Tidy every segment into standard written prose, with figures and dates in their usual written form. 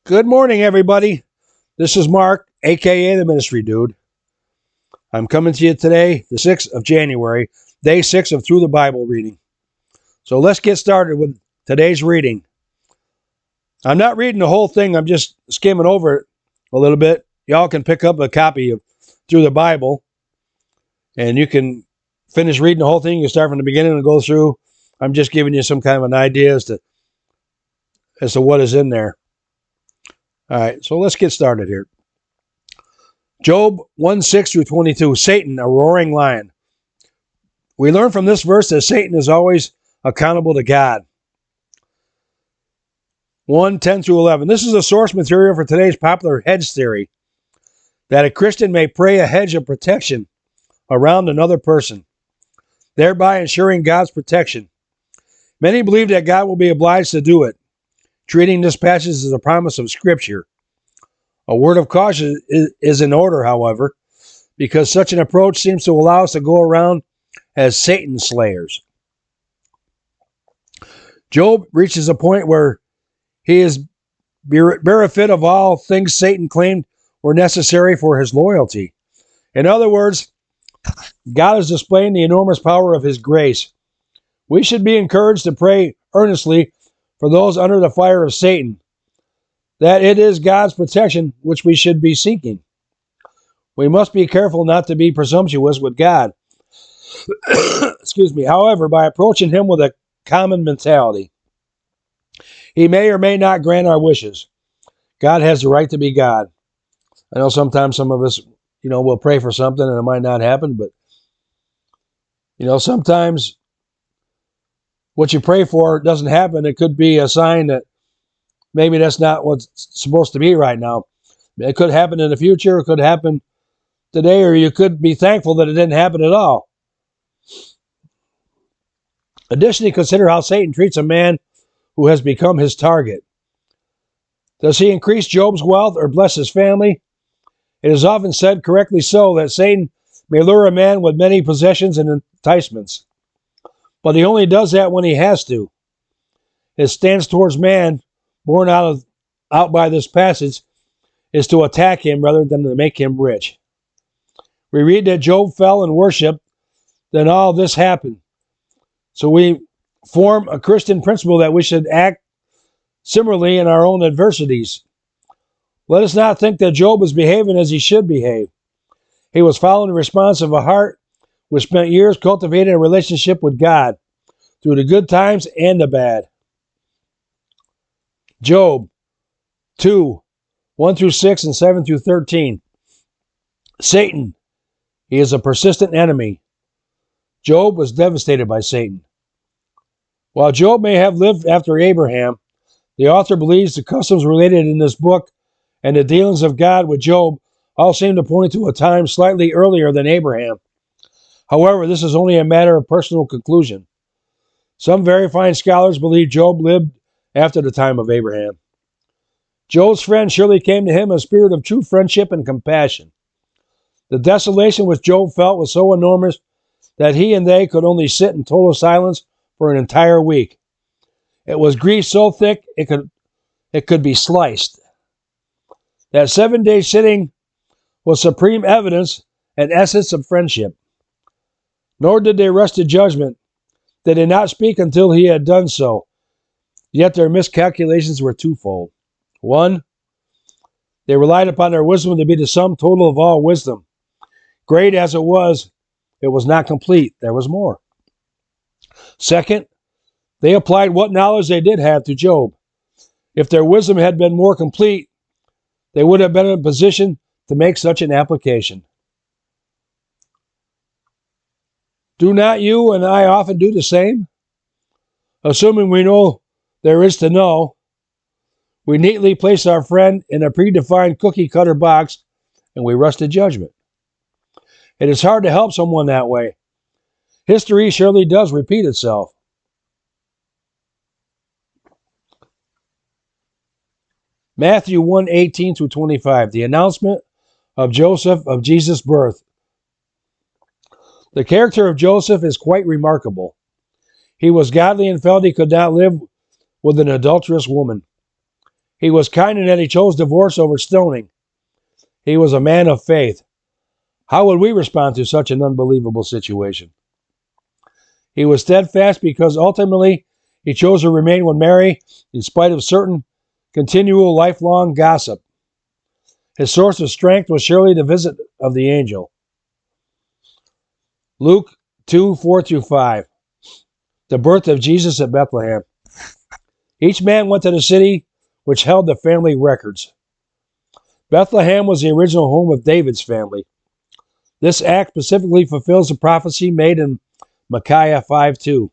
Good morning, everybody. This is Mark, aka the Ministry Dude. I'm coming to you today, the 6th of January, day 6 of Through the Bible reading. So let's get started with today's reading. I'm not reading the whole thing, I'm just skimming over it a little bit. Y'all can pick up a copy of Through the Bible, and you can finish reading the whole thing. You can start from the beginning and go through. I'm just giving you some kind of an idea as to what is in there. All right, so let's get started here. Job 1:6 through 22, Satan, a roaring lion. We learn from this verse that Satan is always accountable to God. 1:10 through 11. This is the source material for today's popular hedge theory, that a Christian may pray a hedge of protection around another person, thereby ensuring God's protection. Many believe that God will be obliged to do it, treating this passage as a promise of Scripture. A word of caution is in order, however, because such an approach seems to allow us to go around as Satan slayers. Job reaches a point where he is bereft of all things Satan claimed were necessary for his loyalty. In other words, God is displaying the enormous power of his grace. We should be encouraged to pray earnestly for those under the fire of Satan, that it is God's protection which we should be seeking. We must be careful not to be presumptuous with God. Excuse me. However, by approaching him with a common mentality, he may or may not grant our wishes. God has the right to be God. I know sometimes some of us, will pray for something and it might not happen, but, sometimes what you pray for doesn't happen. It could be a sign that maybe that's not what's supposed to be right now. It could happen in the future. It could happen today, or you could be thankful that it didn't happen at all. Additionally, consider how Satan treats a man who has become his target. Does he increase Job's wealth or bless his family? It is often said, correctly so, that Satan may lure a man with many possessions and enticements, but he only does that when he has to. His stance towards man, borne out by this passage, is to attack him rather than to make him rich. We read that Job fell in worship, then all this happened. So we form a Christian principle that we should act similarly in our own adversities. Let us not think that Job was behaving as he should behave. He was following the response of a heart which spent years cultivating a relationship with God through the good times and the bad. Job 2:1 through 6 and 7 through 13. Satan, he is a persistent enemy. Job was devastated by Satan. While Job may have lived after Abraham, the author believes the customs related in this book and the dealings of God with Job all seem to point to a time slightly earlier than Abraham. However, this is only a matter of personal conclusion. Some very fine scholars believe Job lived after the time of Abraham. Job's friend surely came to him in a spirit of true friendship and compassion. The desolation which Job felt was so enormous that he and they could only sit in total silence for an entire week. It was grief so thick it could be sliced. That 7-day sitting was supreme evidence and essence of friendship. Nor did they rush to judgment. They did not speak until he had done so. Yet their miscalculations were twofold. 1, they relied upon their wisdom to be the sum total of all wisdom. Great as it was not complete. There was more. 2, they applied what knowledge they did have to Job. If their wisdom had been more complete, they would have been in a position to make such an application. Do not you and I often do the same? Assuming we know there is to know, we neatly place our friend in a predefined cookie-cutter box and we rush to judgment. It is hard to help someone that way. History surely does repeat itself. Matthew 1:18 through 25, the announcement of Joseph of Jesus' birth. The character of Joseph is quite remarkable. He was godly and felt he could not live with an adulterous woman. He was kind in that he chose divorce over stoning. He was a man of faith. How would we respond to such an unbelievable situation? He was steadfast because ultimately he chose to remain with Mary in spite of certain continual lifelong gossip. His source of strength was surely the visit of the angel. Luke 2:4-5. The birth of Jesus at Bethlehem. Each man went to the city which held the family records. Bethlehem was the original home of David's family. This act specifically fulfills the prophecy made in Micaiah 5:2.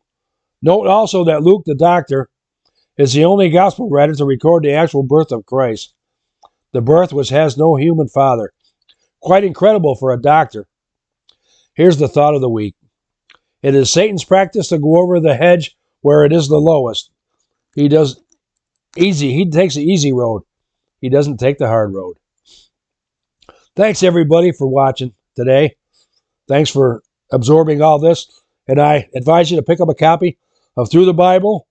Note also that Luke the doctor is the only gospel writer to record the actual birth of Christ, the birth which has no human father. Quite incredible for a doctor. Here's the thought of the week. It is Satan's practice to go over the hedge where it is the lowest. He takes the easy road. He doesn't take the hard road. Thanks everybody for watching today. Thanks for absorbing all this. And I advise you to pick up a copy of Through the Bible.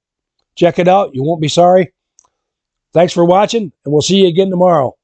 Check it out. You won't be sorry. Thanks for watching, and we'll see you again tomorrow.